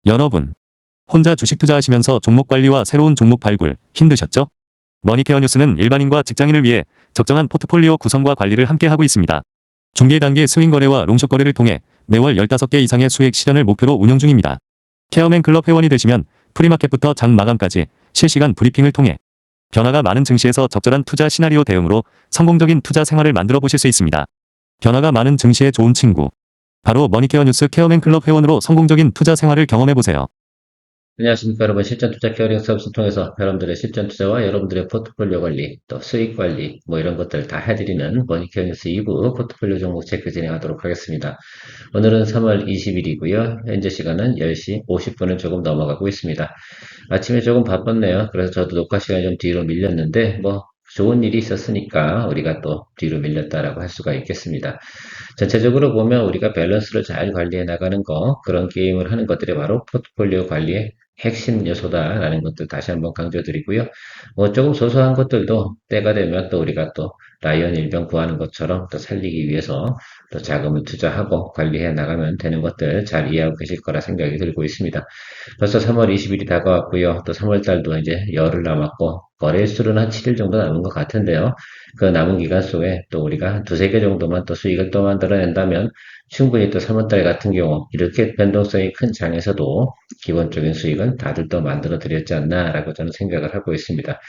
여러분, 혼자 주식 투자하시면서 종목 관리와 새로운 종목 발굴 힘드셨죠? 머니케어 뉴스는 일반인과 직장인을 위해 적정한 포트폴리오 구성과 관리를 함께 하고 있습니다. 중개 단계 스윙 거래와 롱숏 거래를 통해 매월 15개 이상의 수익 실현을 목표로 운영 중입니다. 케어맨 클럽 회원이 되시면 프리마켓부터 장 마감까지 실시간 브리핑을 통해 변화가 많은 증시에서 적절한 투자 시나리오 대응으로 성공적인 투자 생활을 만들어 보실 수 있습니다. 변화가 많은 증시의 좋은 친구. 바로 머니케어 뉴스 케어맨 클럽 회원으로 성공적인 투자 생활을 경험해 보세요. 안녕하십니까 여러분. 실전 투자 케어링 서비스 통해서 여러분들의 실전 투자와 여러분들의 포트폴리오 관리, 또 수익 관리, 뭐 이런 것들 다 해드리는 머니케어 뉴스 2부 포트폴리오 종목 체크 진행하도록 하겠습니다. 오늘은 3월 20일이고요. 현재 시간은 10시 50분을 조금 넘어가고 있습니다. 아침에 조금 바빴네요. 그래서 저도 녹화 시간이 좀 뒤로 밀렸는데 뭐 좋은 일이 있었으니까 우리가 또 뒤로 밀렸다라고 할 수가 있겠습니다. 전체적으로 보면 우리가 밸런스를 잘 관리해 나가는 거, 그런 게임을 하는 것들이 바로 포트폴리오 관리의 핵심 요소다라는 것들 다시 한번 강조드리고요. 뭐 조금 소소한 것들도 때가 되면 또 우리가 또 라이언 일병 구하는 것처럼 또 살리기 위해서 또 자금을 투자하고 관리해 나가면 되는 것들 잘 이해하고 계실 거라 생각이 들고 있습니다. 벌써 3월 20일이 다가왔고요. 또 3월 달도 이제 열흘 남았고 거래일수는 한 7일 정도 남은 것 같은데요. 그 남은 기간 속에 또 우리가 한 두세 개 정도만 또 수익을 또 만들어낸다면 충분히 또 3월달 같은 경우 이렇게 변동성이 큰 장에서도 기본적인 수익은 다들 또 만들어 드렸지 않나라고 저는 생각을 하고 있습니다.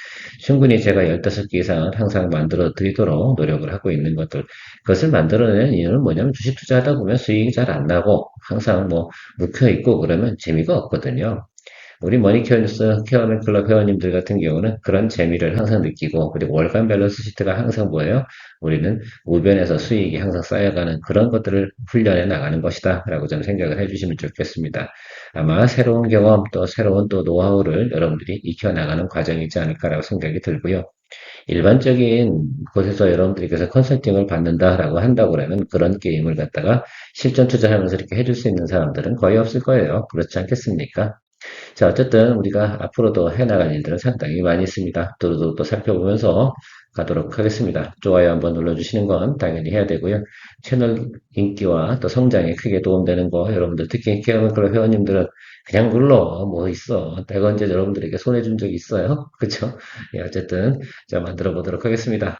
충분히 제가 15개 이상은 항상 만들어 드리도록 노력을 하고 있는 것들. 그것을 만들어내는 이유는 뭐냐면 주식 투자하다 보면 수익이 잘 안 나고 항상 뭐 묵혀 있고 그러면 재미가 없거든요. 우리 머니케어 뉴스 케어맨 클럽 회원님들 같은 경우는 그런 재미를 항상 느끼고, 그리고 월간 밸런스 시트가 항상 뭐예요? 우리는 우변에서 수익이 항상 쌓여가는 그런 것들을 훈련해 나가는 것이다 라고 저는 생각을 해주시면 좋겠습니다. 아마 새로운 경험 또 새로운 또 노하우를 여러분들이 익혀나가는 과정이지 않을까라고 생각이 들고요. 일반적인 곳에서 여러분들께서 컨설팅을 받는다라고 한다고 그러면 그런 게임을 갖다가 실전 투자하면서 이렇게 해줄 수 있는 사람들은 거의 없을 거예요. 그렇지 않겠습니까? 자, 어쨌든 우리가 앞으로도 해나갈 일들은 상당히 많이 있습니다. 두루두루 또 살펴보면서 가도록 하겠습니다. 좋아요 한번 눌러주시는 건 당연히 해야 되고요. 채널 인기와 또 성장에 크게 도움되는 거, 여러분들 특히 케어맨 클럽 회원님들은 그냥 눌러 뭐 있어. 내가 언제 여러분들에게 손해준 적이 있어요? 그쵸? 예, 어쨌든 자 만들어 보도록 하겠습니다.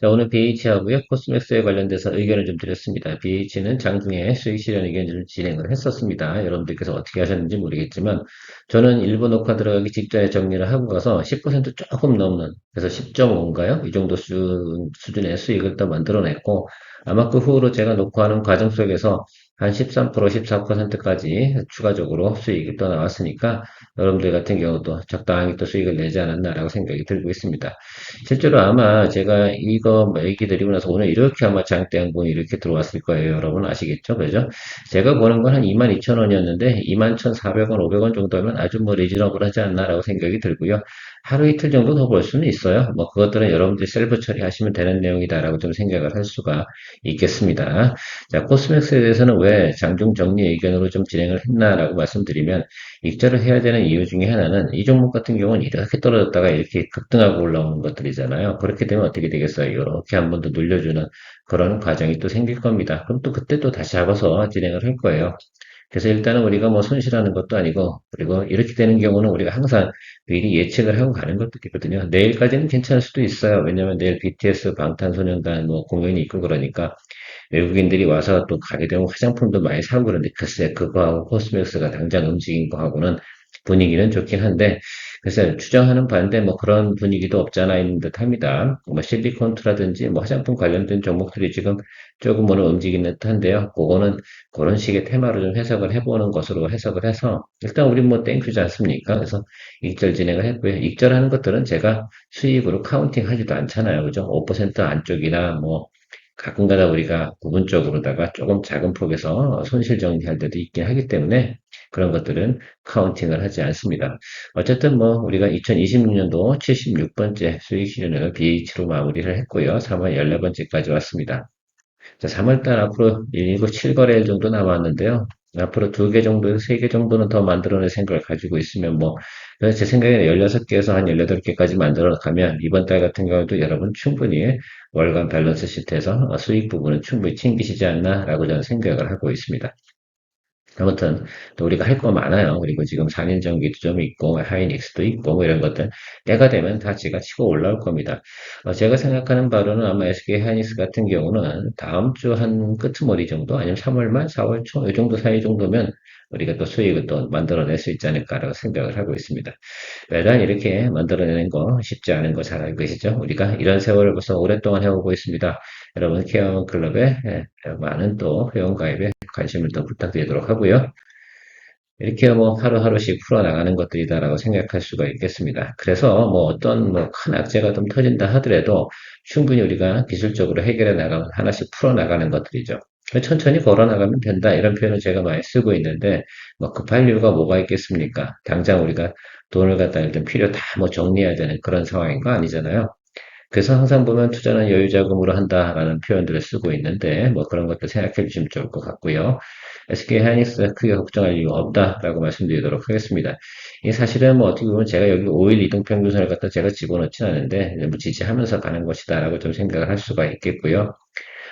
자, 오늘 BH하고요, 코스맥스에 관련돼서 의견을 좀 드렸습니다. BH는 장중에 수익 실현 의견을 진행을 했었습니다. 여러분들께서 어떻게 하셨는지 모르겠지만, 저는 일부 녹화 들어가기 직전에 정리를 하고 가서 10% 조금 넘는, 그래서 10.5인가요? 이 정도 수준의 수익을 또 만들어냈고, 아마 그 후로 제가 녹화하는 과정 속에서 한 13%, 14%까지 추가적으로 수익이 또 나왔으니까, 여러분들 같은 경우도 적당히 또 수익을 내지 않았나라고 생각이 들고 있습니다. 실제로 아마 제가 이거 뭐 얘기 드리고 나서 오늘 이렇게 아마 장대 양봉이 이렇게 들어왔을 거예요. 여러분 아시겠죠? 그죠? 제가 보는 건 한 22,000원이었는데 21,400원, 500원 정도면 아주 뭐 리즈너블 하지 않나라고 생각이 들고요. 하루 이틀 정도 더 볼 수는 있어요. 뭐 그것들은 여러분들이 셀프 처리하시면 되는 내용이다라고 좀 생각을 할 수가 있겠습니다. 자, 코스맥스에 대해서는 왜 장중 정리 의견으로 좀 진행을 했나라고 말씀드리면 익절을 해야 되는 이유 중에 하나는 이 종목 같은 경우는 이렇게 떨어졌다가 이렇게 급등하고 올라오는 것들이잖아요. 그렇게 되면 어떻게 되겠어요? 이렇게 한 번 더 눌려주는 그런 과정이 또 생길 겁니다. 그럼 또 그때 또 다시 잡아서 진행을 할 거예요. 그래서 일단은 우리가 뭐 손실하는 것도 아니고, 그리고 이렇게 되는 경우는 우리가 항상 미리 예측을 하고 가는 것도 있거든요. 내일까지는 괜찮을 수도 있어요. 왜냐면 내일 BTS 방탄소년단 뭐 공연이 있고 그러니까 외국인들이 와서 또 가게 되면 화장품도 많이 사고 그러는데 글쎄 그거하고 코스맥스가 당장 움직인 거하고는 분위기는 좋긴 한데 글쎄 추정하는 바인데 뭐 그런 분위기도 없잖아 있는 듯 합니다. 뭐 실리콘트라든지 뭐 화장품 관련된 종목들이 지금 조금 오늘 움직이는 듯한데요. 그거는 그런 식의 테마로 좀 해석을 해보는 것으로 해석을 해서 일단 우리 뭐 땡큐지 않습니까? 그래서 익절 진행을 했고요. 익절하는 것들은 제가 수익으로 카운팅 하지도 않잖아요. 그죠? 5% 안쪽이나 뭐 가끔가다 우리가 부분적으로다가 조금 작은 폭에서 손실 정리할 때도 있긴 하기 때문에 그런 것들은 카운팅을 하지 않습니다. 어쨌든 뭐 우리가 2026년도 76번째 수익 실현을 BH로 마무리를 했고요. 3월 14번째까지 왔습니다. 자, 3월달 앞으로 7, 7거래일 정도 남았는데요. 앞으로 2개 정도, 3개 정도는 더 만들어낼 생각을 가지고 있으면 뭐, 그래서 제 생각에는 16개에서 한 18개까지 만들어 가면 이번 달 같은 경우도 여러분 충분히 월간 밸런스 시트에서 수익 부분은 충분히 챙기시지 않나라고 저는 생각을 하고 있습니다. 아무튼 또 우리가 할 거 많아요. 그리고 지금 4년 전기도 좀 있고 하이닉스도 있고 뭐 이런 것들 때가 되면 다 지가 치고 올라올 겁니다. 제가 생각하는 바로는 아마 SK 하이닉스 같은 경우는 다음 주 한 끄트머리 정도 아니면 3월 말 4월 초 이 정도 사이 정도면 우리가 또 수익을 또 만들어낼 수 있지 않을까라고 생각을 하고 있습니다. 매달 이렇게 만들어내는 거 쉽지 않은 거 잘 알고 계시죠? 우리가 이런 세월을 벌써 오랫동안 해오고 있습니다. 여러분 케어 클럽에 많은 또 회원 가입에 관심을 더 부탁드리도록 하고요. 이렇게 뭐 하루하루씩 풀어나가는 것들이다라고 생각할 수가 있겠습니다. 그래서 뭐 어떤 뭐 큰 악재가 좀 터진다 하더라도 충분히 우리가 기술적으로 해결해 나가면 하나씩 풀어나가는 것들이죠. 천천히 걸어나가면 된다 이런 표현을 제가 많이 쓰고 있는데 뭐 급할 이유가 뭐가 있겠습니까? 당장 우리가 돈을 갖다 일단 필요 다 뭐 정리해야 되는 그런 상황인 거 아니잖아요. 그래서 항상 보면 투자는 여유자금으로 한다라는 표현들을 쓰고 있는데 뭐 그런 것도 생각해 주시면 좋을 것 같고요. SK 하이닉스 크게 걱정할 이유 없다라고 말씀드리도록 하겠습니다. 이 사실은 뭐 어떻게 보면 제가 여기 5일 이동평균선을 갖다 제가 집어넣진 않은데 뭐 지지하면서 가는 것이다라고 좀 생각을 할 수가 있겠고요.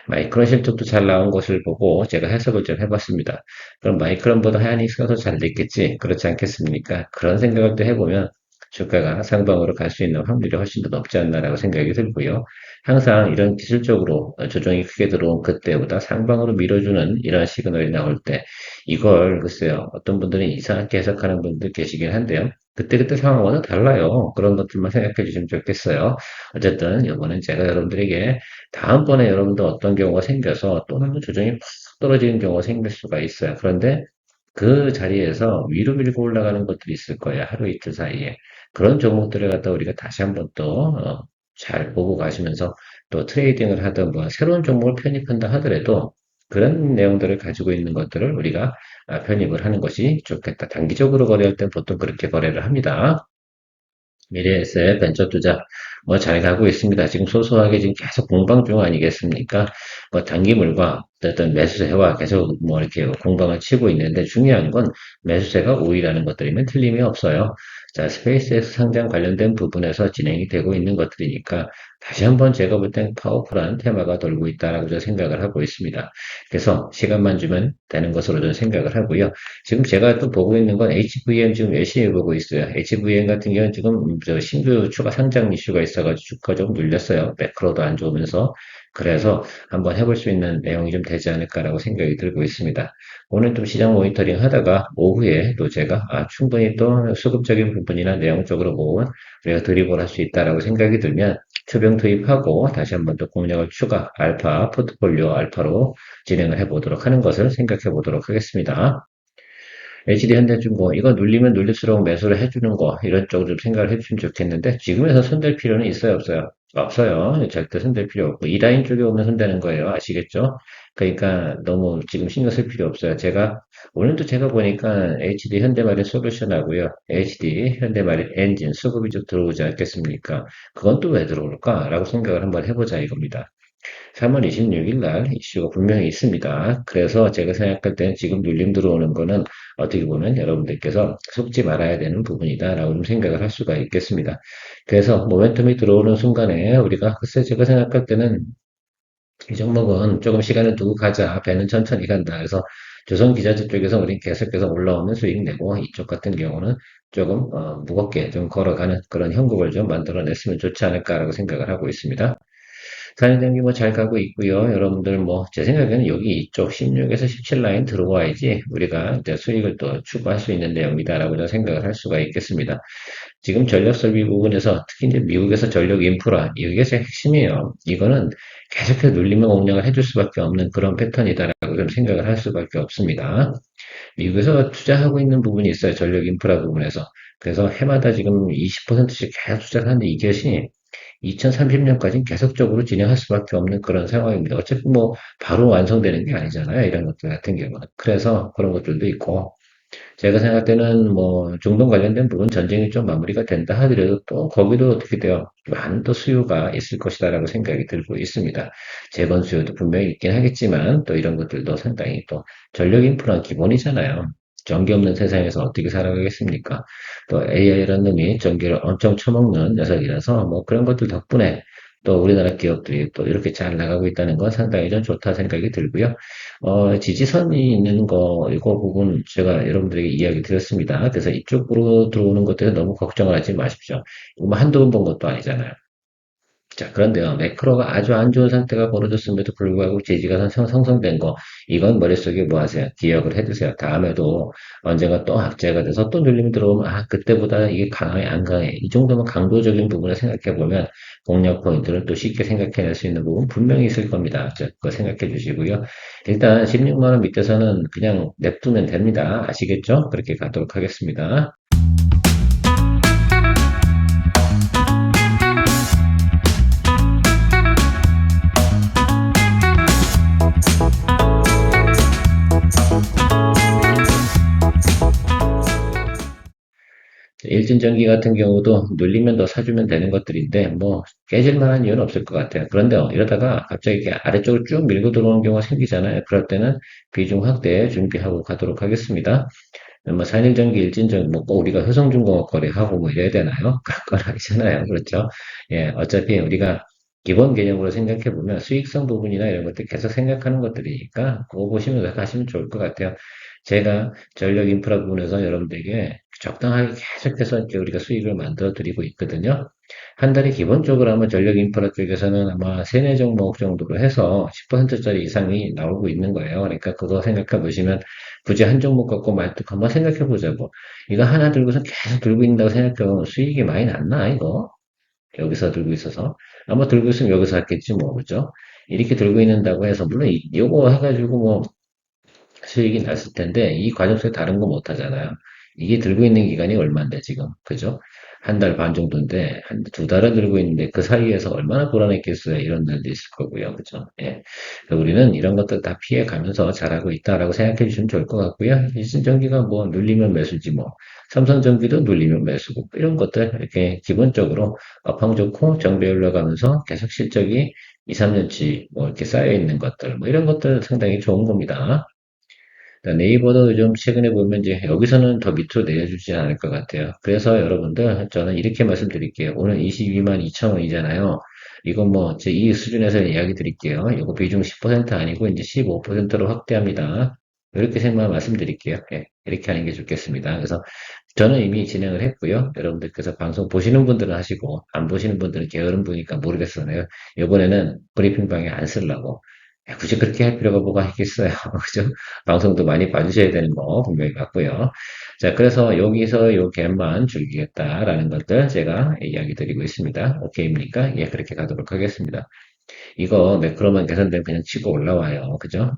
마이크론 실적도 잘 나온 것을 보고 제가 해석을 좀 해봤습니다. 그럼 마이크론보다 하이닉스가 더 잘 됐겠지? 그렇지 않겠습니까? 그런 생각을 또 해보면 주가가 상방으로 갈 수 있는 확률이 훨씬 더 높지 않나라고 생각이 들고요. 항상 이런 기술적으로 조정이 크게 들어온 그때보다 상방으로 밀어주는 이런 시그널이 나올 때 이걸 글쎄요. 어떤 분들은 이상하게 해석하는 분들 계시긴 한데요. 그때그때 상황과는 달라요. 그런 것들만 생각해 주시면 좋겠어요. 어쨌든 이번엔 제가 여러분들에게 다음번에 여러분도 어떤 경우가 생겨서 또 한번 조정이 팍 떨어지는 경우가 생길 수가 있어요. 그런데 그 자리에서 위로 밀고 올라가는 것들이 있을 거예요. 하루 이틀 사이에. 그런 종목들을 갖다 우리가 다시 한번 또, 잘 보고 가시면서 또 트레이딩을 하든 뭐 새로운 종목을 편입한다 하더라도 그런 내용들을 가지고 있는 것들을 우리가 편입을 하는 것이 좋겠다. 단기적으로 거래할 땐 보통 그렇게 거래를 합니다. 미래에셋 벤처 투자 뭐 잘 가고 있습니다. 지금 소소하게 지금 계속 공방 중 아니겠습니까? 뭐 단기물과 어떤 매수세와 계속 뭐 이렇게 공방을 치고 있는데 중요한 건 매수세가 우위라는 것들이면 틀림이 없어요. 자, 스페이스X 상장 관련된 부분에서 진행이 되고 있는 것들이니까 다시 한번 제가 볼 땐 파워풀한 테마가 돌고 있다라고 저는 생각을 하고 있습니다. 그래서 시간만 주면 되는 것으로 저는 생각을 하고요. 지금 제가 또 보고 있는 건 HVM 지금 열심히 보고 있어요. HVM 같은 경우는 지금 저 신규 추가 상장 이슈가 있어가지고 주가 좀 눌렸어요. 매크로도 안 좋으면서. 그래서 한번 해볼 수 있는 내용이 좀 되지 않을까라고 생각이 들고 있습니다. 오늘 좀 시장 모니터링 하다가 오후에 또 제가 충분히 또 수급적인 부분이나 내용적으로 모은 우리가 드리블 할 수 있다라고 생각이 들면 초병 투입하고 다시 한번 또 공략을 추가 알파 포트폴리오 알파로 진행을 해보도록 하는 것을 생각해 보도록 하겠습니다. HD현대중공 이거 눌리면 눌릴수록 매수를 해주는 거 이런 쪽으로 좀 생각을 해주시면 좋겠는데 지금에서 손댈 필요는 있어요 없어요? 없어요. 절대 손댈 필요 없고 이 라인 쪽에 오면 손대는 거예요. 아시겠죠? 그러니까 너무 지금 신경 쓸 필요 없어요. 제가 오늘도 제가 보니까 HD 현대마린 솔루션하고요. HD 현대마린 엔진 수급이 좀 들어오지 않겠습니까? 그건 또 왜 들어올까라고 생각을 한번 해보자 이겁니다. 3월 26일 날 이슈가 분명히 있습니다. 그래서 제가 생각할 때는 지금 눌림 들어오는 거는 어떻게 보면 여러분들께서 속지 말아야 되는 부분이다라고 좀 생각을 할 수가 있겠습니다. 그래서 모멘텀이 들어오는 순간에 우리가 글쎄 제가 생각할 때는 이 종목은 조금 시간을 두고 가자. 배는 천천히 간다. 그래서 조선기자재 쪽에서 우린 계속해서 올라오는 수익 내고 이쪽 같은 경우는 조금 무겁게 좀 걸어가는 그런 형국을 좀 만들어냈으면 좋지 않을까라고 생각을 하고 있습니다. 사연자님 뭐잘 가고 있고요. 여러분들 뭐 제 생각에는 여기 이쪽 16에서 17 라인 들어와야지 우리가 이제 수익을 또 추구할 수 있는 내용이다라고 저는 생각을 할 수가 있겠습니다. 지금 전력 설비 부분에서 특히 이제 미국에서 전력 인프라 이게 제 핵심이에요. 이거는 계속해서 눌리면 공략을 해줄 수밖에 없는 그런 패턴이다라고 좀 생각을 할 수밖에 없습니다. 미국에서 투자하고 있는 부분이 있어요. 전력 인프라 부분에서. 그래서 해마다 지금 20%씩 계속 투자를 하는데 이것이 2030년까지는 계속적으로 진행할 수밖에 없는 그런 상황입니다. 어차피 뭐 바로 완성되는 게 아니잖아요. 이런 것들 같은 경우는. 그래서 그런 것들도 있고 제가 생각할 때는 뭐 중동 관련된 부분 전쟁이 좀 마무리가 된다 하더라도 또 거기도 어떻게 돼요? 많은 또 수요가 있을 것이다라고 생각이 들고 있습니다. 재건 수요도 분명히 있긴 하겠지만 또 이런 것들도 상당히 또 전력 인프라는 기본이잖아요. 전기 없는 세상에서 어떻게 살아가겠습니까? 또 AI라는 놈이 전기를 엄청 처먹는 녀석이라서 뭐 그런 것들 덕분에 또 우리나라 기업들이 또 이렇게 잘 나가고 있다는 건 상당히 좀 좋다 생각이 들고요. 지지선이 있는 거, 이거 부분 제가 여러분들에게 이야기 드렸습니다. 그래서 이쪽으로 들어오는 것들에 너무 걱정을 하지 마십시오. 이거 뭐 한두 번 본 것도 아니잖아요. 자, 그런데요, 매크로가 아주 안 좋은 상태가 벌어졌음에도 불구하고 지지가 성성된 거, 이건 머릿속에 뭐 하세요? 기억을 해두세요. 다음에도 언젠가 또 악재가 돼서 또 눌림 들어오면, 그때보다 이게 강해, 안 강해. 이 정도면 강도적인 부분을 생각해보면 공략 포인트를 또 쉽게 생각해낼 수 있는 부분 분명히 있을 겁니다. 자, 그거 생각해 주시고요. 일단 16만 원 밑에서는 그냥 냅두면 됩니다. 아시겠죠? 그렇게 가도록 하겠습니다. 일진전기 같은 경우도 눌리면 더 사주면 되는 것들인데 뭐 깨질 만한 이유는 없을 것 같아요. 그런데 이러다가 갑자기 이렇게 아래쪽으로 쭉 밀고 들어오는 경우가 생기잖아요. 그럴 때는 비중 확대 준비하고 가도록 하겠습니다. 뭐 산일전기, 일진전기 뭐꼭 우리가 효성중공업 거래하고 뭐 이래야 되나요? 그런 건 아니잖아요. 그렇죠? 예, 어차피 우리가 기본 개념으로 생각해 보면 수익성 부분이나 이런 것들 계속 생각하는 것들이니까 그거 보시면서 가시면 좋을 것 같아요. 제가 전력 인프라 부분에서 여러분들에게 적당하게 계속해서 이제 우리가 수익을 만들어 드리고 있거든요. 한 달에 기본적으로 아마 전력 인프라 쪽에서는 아마 세네 종목 정도로 해서 10%짜리 이상이 나오고 있는 거예요. 그러니까 그거 생각해 보시면 굳이 한 종목 갖고 말뚝 한번 생각해 보자고. 이거 하나 들고서 계속 들고 있는다고 생각해보면 수익이 많이 났나, 이거? 여기서 들고 있어서. 아마 들고 있으면 여기서 했겠지, 뭐, 그죠? 이렇게 들고 있는다고 해서, 물론 요거 해가지고 뭐, 수익이 났을 텐데 이 과정 속에 다른 거 못 하잖아요. 이게 들고 있는 기간이 얼마인데 지금 그죠? 한 달 반 정도인데 한 두 달을 들고 있는데 그 사이에서 얼마나 불안했겠어요. 이런 날도 있을 거고요. 그죠? 예. 그래서 우리는 이런 것들 다 피해 가면서 잘하고 있다라고 생각해 주시면 좋을 것 같고요. 일신전기가 뭐 눌리면 매수지 뭐. 삼성전기도 눌리면 매수고 이런 것들 이렇게 기본적으로 업황 좋고 정배 올라가면서 계속 실적이 2, 3년치 뭐 이렇게 쌓여 있는 것들 뭐 이런 것들 상당히 좋은 겁니다. 네이버도 요즘 최근에 보면 이제 여기서는 더 밑으로 내려주지 않을 것 같아요. 그래서 여러분들 저는 이렇게 말씀드릴게요. 오늘 22만 2천 원이잖아요. 이건 뭐 제 이 수준에서 이야기 드릴게요. 이거 비중 10% 아니고 이제 15%로 확대합니다. 이렇게 생각 말씀드릴게요. 예, 이렇게 하는 게 좋겠습니다. 그래서 저는 이미 진행을 했고요. 여러분들께서 방송 보시는 분들은 하시고 안 보시는 분들은 게으른 분이니까 모르겠어요. 이번에는 브리핑방에 안 쓰려고. 굳이 그렇게 할 필요가 뭐가 있겠어요. 그죠? 방송도 많이 봐주셔야 되는 거 분명히 같고요. 자, 그래서 여기서 요 갭만 줄이겠다라는 것들 제가 이야기 드리고 있습니다. 오케이입니까? 예, 그렇게 가도록 하겠습니다. 이거 매크로만 개선되면 그냥 치고 올라와요. 그죠?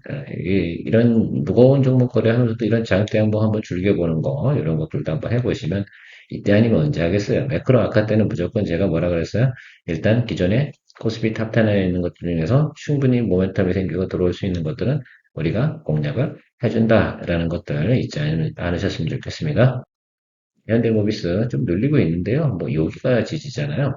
이런 무거운 종목 거래하면서도 이런 장대 한번 즐겨보는 거, 이런 것들도 한번 해보시면 이때 아니면 언제 하겠어요? 매크로 아까 때는 무조건 제가 뭐라 그랬어요? 일단 기존에 코스피 탑10에 있는 것들 중에서 충분히 모멘텀이 생기고 들어올 수 있는 것들은 우리가 공략을 해준다라는 것들 잊지 않으셨으면 좋겠습니다. 현대모비스 좀 눌리고 있는데요. 뭐 여기가 지지잖아요.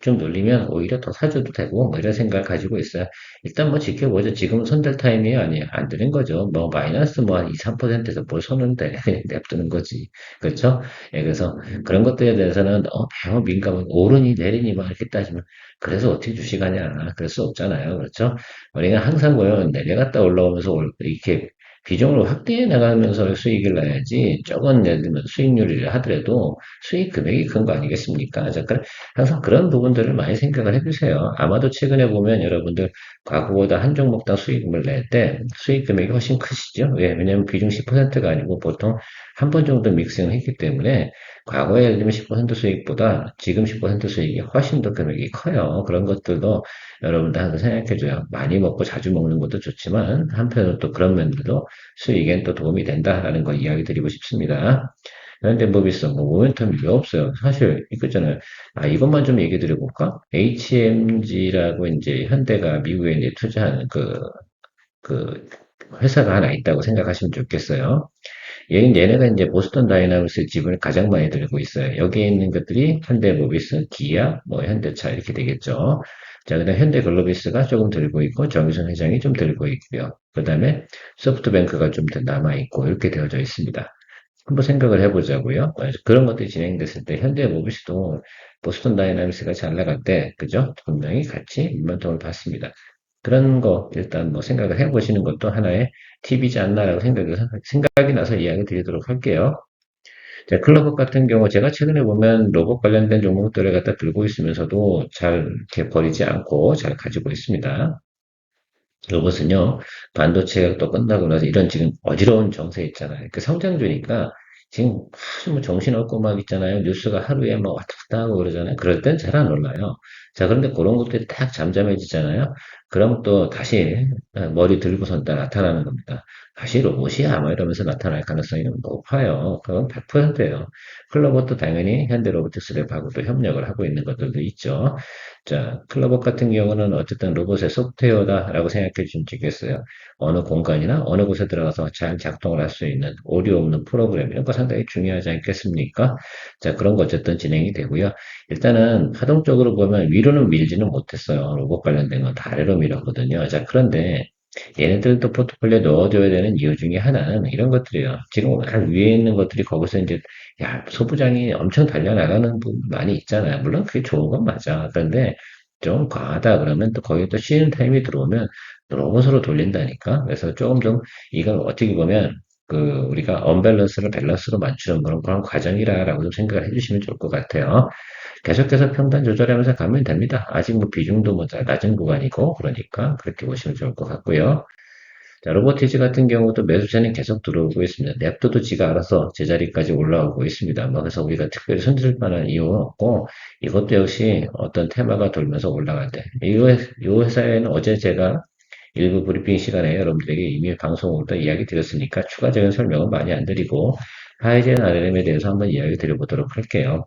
좀 눌리면 오히려 더 사줘도 되고 뭐 이런 생각을 가지고 있어요. 일단 뭐 지켜보죠. 지금 손절 타임이에요? 아니에요? 안 되는 거죠. 뭐 마이너스 뭐 한 2, 3%에서 뭘 손은데 냅두는 거지. 그렇죠? 예, 그래서 그런 것들에 대해서는 배워 민감한 오르니 내리니 막 이렇게 따지면 그래서 어떻게 주식하냐. 그럴 수 없잖아요. 그렇죠? 우리가 항상 보면 내려갔다 올라오면서 이렇게 비중을 확대해 나가면서 수익을 내야지 적은 예를 들면 수익률을 하더라도 수익 금액이 큰 거 아니겠습니까? 자, 항상 그런 부분들을 많이 생각을 해주세요. 아마도 최근에 보면 여러분들 과거보다 한 종목당 수익금을 낼 때 수익 금액이 훨씬 크시죠? 왜? 왜냐면 비중 10%가 아니고 보통 한 번 정도 믹싱을 했기 때문에 과거에 예를 들면 10% 수익보다 지금 10% 수익이 훨씬 더 금액이 커요. 그런 것들도 여러분들 항상 생각해줘요. 많이 먹고 자주 먹는 것도 좋지만 한편으로 또 그런 면들도 수익엔 또 도움이 된다라는 거 이야기 드리고 싶습니다. 현대모비스 뭐 모멘텀이 왜 없어요? 사실 이거잖아요. 이것만 좀 얘기 드려볼까? HMG라고 이제 현대가 미국에 이제 투자하는 그 회사가 하나 있다고 생각하시면 좋겠어요. 얘네가 이제 보스턴 다이나믹스 지분을 가장 많이 들고 있어요. 여기에 있는 것들이 현대모비스, 기아, 뭐 현대차 이렇게 되겠죠. 자, 그다음 현대글로비스가 조금 들고 있고 정유선 회장이 좀 들고 있고요. 그다음에 소프트뱅크가 좀 더 남아 있고 이렇게 되어져 있습니다. 한번 생각을 해보자고요. 그런 것들이 진행됐을 때 현대모비스도 보스턴 다이나믹스가 잘 나갈 때, 그죠? 분명히 같이 모멘텀을 받습니다. 그런 거 일단 뭐 생각을 해보시는 것도 하나의 팁이지 않나라고 생각이 나서 이야기 드리도록 할게요. 자, 클럽업 같은 경우 제가 최근에 보면 로봇 관련된 종목들을 갖다 들고 있으면서도 잘 이렇게 버리지 않고 잘 가지고 있습니다. 로봇은요, 반도체가 또 끝나고 나서 이런 지금 어지러운 정세 있잖아요. 그 성장주니까 지금 아주 뭐 정신없고 막 있잖아요. 뉴스가 하루에 막 왔다 갔다 하고 그러잖아요. 그럴 땐 잘 안 올라요. 자, 그런데 그런 것들이 딱 잠잠해지잖아요. 그럼 또 다시 머리 들고선 또 나타나는 겁니다. 다시 로봇이야, 뭐 이러면서 나타날 가능성이 높아요. 그건 100%예요. 클로버도 당연히 현대로보틱스랩하고 또 협력을 하고 있는 것들도 있죠. 자, 클로버 같은 경우는 어쨌든 로봇의 소프트웨어다라고 생각해 주시면 좋겠어요. 어느 공간이나 어느 곳에 들어가서 잘 작동을 할 수 있는 오류 없는 프로그램 이런 거 상당히 중요하지 않겠습니까? 자, 그런 거 어쨌든 진행이 되고요. 일단은 파동적으로 보면 위로는 밀지는 못했어요. 로봇 관련된 건 다 아래로 밀었거든요. 자, 그런데 얘네들도 포트폴리오에 넣어줘야 되는 이유 중에 하나는 이런 것들이에요. 지금 위에 있는 것들이 거기서 이제 야, 소부장이 엄청 달려나가는 부분 많이 있잖아요. 물론 그게 좋은 건 맞아. 그런데 좀 과하다 그러면 또 거기에 또 쉬는 타임이 들어오면 로봇으로 돌린다니까. 그래서 조금 좀 이건 어떻게 보면 그 우리가 언밸런스를 밸런스로 맞추는 그런 과정이라고 좀 생각을 해주시면 좋을 것 같아요. 계속해서 평단 조절하면서 가면 됩니다. 아직 뭐 비중도 뭐 낮은 구간이고 그러니까 그렇게 보시면 좋을 것 같고요. 자, 로보티즈 같은 경우도 매수세는 계속 들어오고 있습니다. 냅두도 지가 알아서 제자리까지 올라오고 있습니다. 뭐 그래서 우리가 특별히 손들 만한 이유는 없고 이것도 역시 어떤 테마가 돌면서 올라갈 때. 이 회사에는 어제 제가 일부 브리핑 시간에 여러분들에게 이미 방송으로 이야기 드렸으니까 추가적인 설명은 많이 안 드리고 하이젠 RLM에 대해서 한번 이야기 드려보도록 할게요.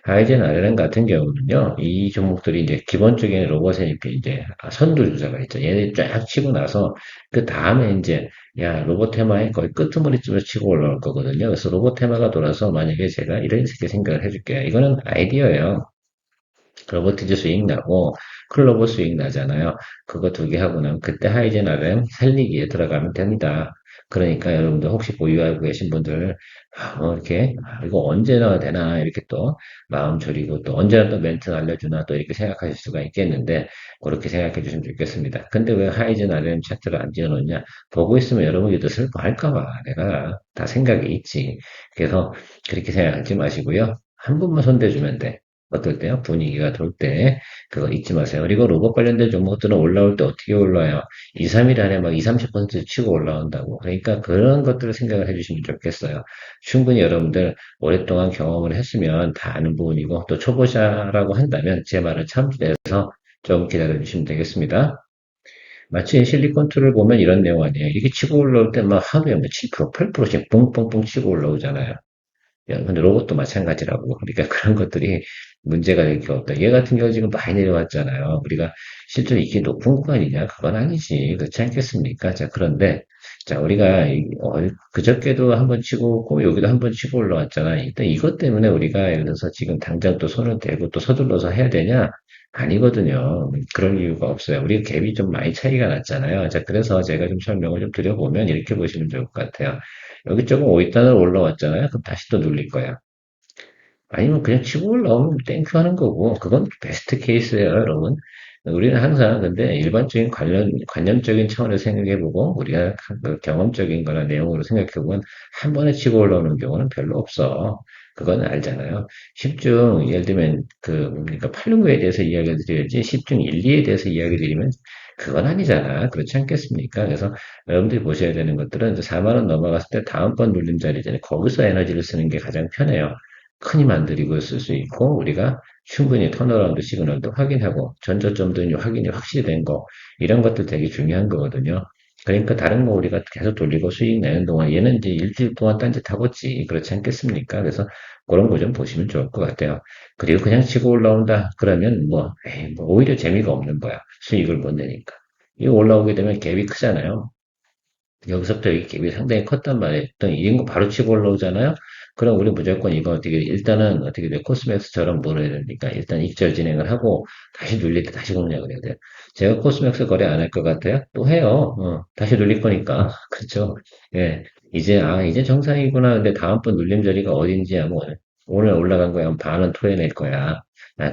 하이젠 RLM 같은 경우는요, 이 종목들이 이제 기본적인 로봇에 이제 선두주자가 있죠. 얘네 쫙 치고 나서 그 다음에 이제 야 로봇 테마의 거의 끄트머리쯤을 치고 올라올 거거든요. 그래서 로봇 테마가 돌아서 만약에 제가 이런 식의 생각을 해줄게요. 이거는 아이디어예요. 로보티즈 수익 나고 클로버 수익 나잖아요. 그거 두 개 하고 나면 그때 하이젠 RM 살리기에 들어가면 됩니다. 그러니까 여러분들 혹시 보유하고 계신 분들 이렇게 이거 언제 나야 되나 이렇게 또 마음 졸이고 또 언제나 또 멘트 알려주나 또 이렇게 생각하실 수가 있겠는데 그렇게 생각해 주시면 좋겠습니다. 근데 왜 하이젠 RM 차트를 안 지어놓냐? 보고 있으면 여러분이 또 슬퍼할까봐 내가 다 생각이 있지. 그래서 그렇게 생각하지 마시고요. 한 분만 손대주면 돼. 어떨 때요? 분위기가 돌 때, 그거 잊지 마세요. 그리고 로봇 관련된 종목들은 올라올 때 어떻게 올라와요? 2, 3일 안에 막 2, 30% 치고 올라온다고. 그러니까 그런 것들을 생각을 해주시면 좋겠어요. 충분히 여러분들 오랫동안 경험을 했으면 다 아는 부분이고, 또 초보자라고 한다면 제 말을 참조해서 좀 기다려주시면 되겠습니다. 마치 실리콘 툴을 보면 이런 내용 아니에요. 이렇게 치고 올라올 때 막 하루에 뭐 7%, 8%씩 뿡뿡뿡 치고 올라오잖아요. 근데 로봇도 마찬가지라고. 그러니까 그런 것들이 문제가 될 게 없다. 얘 같은 경우 지금 많이 내려왔잖아요. 우리가 실제로 이게 높은 구간이냐? 그건 아니지. 그렇지 않겠습니까? 자, 그런데, 자, 우리가, 그저께도 한번 치고 오고, 여기도 한번 치고 올라왔잖아. 일단 이것 때문에 우리가 예를 들어서 지금 당장 또 손을 대고 또 서둘러서 해야 되냐? 아니거든요. 그런 이유가 없어요. 우리 갭이 좀 많이 차이가 났잖아요. 자, 그래서 제가 좀 설명을 좀 드려보면 이렇게 보시면 좋을 것 같아요. 여기 조금 5단으로 올라왔잖아요. 그럼 다시 또 눌릴 거야. 아니면 그냥 치고 올라오면 땡큐 하는 거고, 그건 베스트 케이스예요, 여러분. 우리는 항상 근데 일반적인 관념적인 차원에서 생각해보고, 우리가 그 경험적인 거나 내용으로 생각해보면, 한 번에 치고 올라오는 경우는 별로 없어. 그건 알잖아요. 10중, 예를 들면, 뭡니까, 8륜구에 대해서 이야기를 드려야지, 10중 1, 2에 대해서 이야기 드리면, 그건 아니잖아. 그렇지 않겠습니까? 그래서 여러분들이 보셔야 되는 것들은 4만 원 넘어갔을 때 다음번 눌림자리잖아요. 거기서 에너지를 쓰는 게 가장 편해요. 큰 힘 안 들이고 쓸 수 있고 우리가 충분히 턴어라운드 시그널도 확인하고 전저점도 확인이 확실히 된 거 이런 것들 되게 중요한 거거든요. 그러니까 다른 거 우리가 계속 돌리고 수익 내는 동안 얘는 이제 일주일 동안 딴짓하고지 그렇지 않겠습니까? 그래서 그런 거 좀 보시면 좋을 것 같아요. 그리고 그냥 치고 올라온다 그러면 뭐, 에이, 뭐 오히려 재미가 없는 거야. 수익을 못 내니까. 이거 올라오게 되면 갭이 크잖아요. 여기서부터 이 갭이 상당히 컸단 말이에요. 또 이런 거 바로 치고 올라오잖아요. 그럼 우리 무조건 이거 어떻게 일단은 어떻게 돼 코스맥스처럼 뭘 해야 됩니까? 일단 익절 진행을 하고 다시 눌릴 때 다시 공략을 해야 돼요. 제가 코스맥스 거래 안 할 것 같아요? 또 해요. 다시 눌릴 거니까 그렇죠? 예, 이제 정상이구나. 근데 다음번 눌림 자리가 어딘지 하면 오늘 올라간 거야. 반은 토해낼 거야.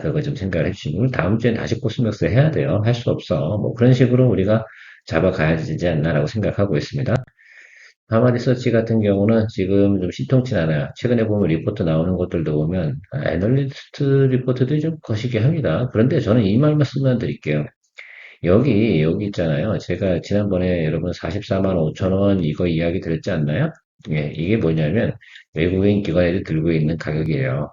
그거 좀 생각을 해주시고, 다음 주엔 다시 코스맥스 해야 돼요. 할 수 없어. 뭐 그런 식으로 우리가 잡아가야 되지 않나라고 생각하고 있습니다. 하마 리서치 같은 경우는 지금 좀 신통치 않아요. 최근에 보면 리포트 나오는 것들도 보면 애널리스트 리포트들이 좀 거시기 합니다. 그런데 저는 이 말만 말씀드릴게요. 여기 있잖아요. 제가 지난번에 여러분 44만 5천 원 이거 이야기 드렸지 않나요? 예, 이게 뭐냐면 외국인 기관들이 들고 있는 가격이에요.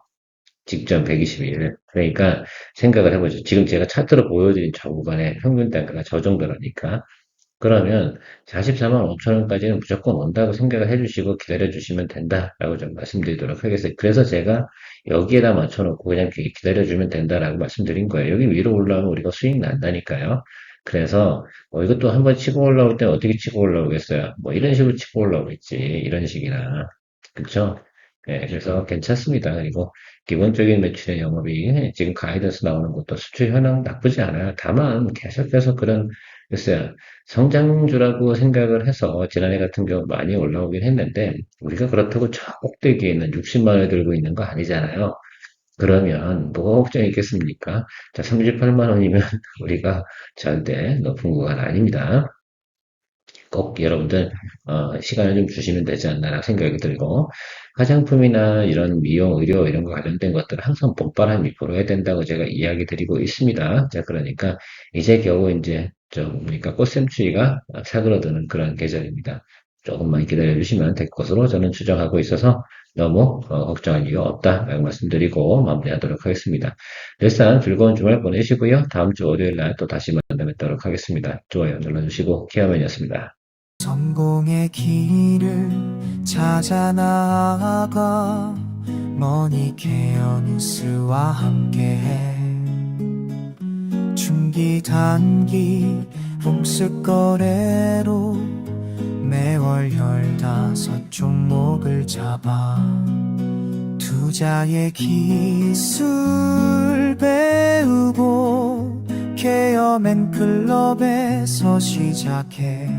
직전 120일. 그러니까 생각을 해보죠. 지금 제가 차트로 보여드린 저 구간의 평균 단가가 저 정도라니까. 그러면 44만 5천 원까지는 무조건 온다고 생각을 해주시고 기다려주시면 된다라고 좀 말씀드리도록 하겠습니다. 그래서 제가 여기에다 맞춰놓고 그냥 기다려주면 된다라고 말씀드린 거예요. 여기 위로 올라오면 우리가 수익 난다니까요. 그래서 이것도 한번 치고 올라올 때 어떻게 치고 올라오겠어요? 뭐 이런 식으로 치고 올라오겠지. 이런 식이나. 그쵸? 네, 그래서 괜찮습니다. 그리고 기본적인 매출의 영업이 지금 가이던스 나오는 것도 수출 현황 나쁘지 않아요. 다만 계속해서 그런 글쎄요. 성장주라고 생각을 해서 지난해 같은 경우 많이 올라오긴 했는데 우리가 그렇다고 저 꼭대기에 있는 60만 원을 들고 있는 거 아니잖아요. 그러면 뭐가 걱정이 있겠습니까? 자, 38만 원이면 우리가 절대 높은 구간 아닙니다. 꼭 여러분들 시간을 좀 주시면 되지 않나 생각이 들고 화장품이나 이런 미용, 의료 이런 거 관련된 것들은 항상 봄바람이 불어야 된다고 제가 이야기 드리고 있습니다. 자, 그러니까 이제 겨우 이제 좀 그러니까 꽃샘추위가 사그러드는 그런 계절입니다. 조금만 기다려 주시면 될 것으로 저는 추정하고 있어서 너무 걱정할 이유 없다라고 말씀드리고 마무리하도록 하겠습니다. 일단 즐거운 주말 보내시고요. 다음 주 월요일 날 또 다시 만나 뵙도록 하겠습니다. 좋아요 눌러주시고 케어맨이었습니다. 성공의 길을 찾아 나아가 머니케어 뉴스와 함께해 중기 단기 복습 거래로 매월 15종목을 잡아 투자의 기술 배우고 케어맨 클럽에서 시작해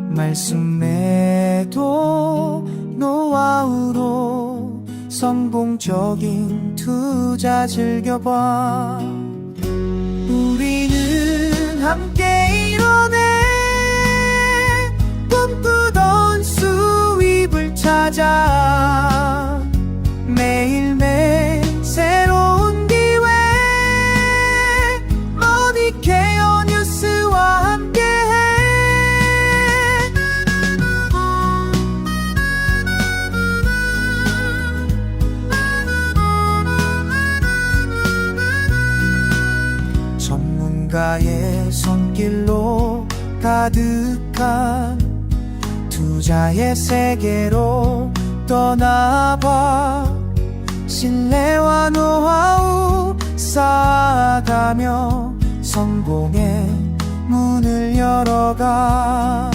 말씀 매도 노하우로 성공적인 투자 즐겨봐 우리는 함께 이뤄내 꿈꾸던 수입을 찾아 매일매일 새로운 기회 머니케어 뉴스와 함께해 전문가의 손길로 가득한 투자의 세계로 떠나봐 신뢰와 노하우 쌓아가며 성공의 문을 열어가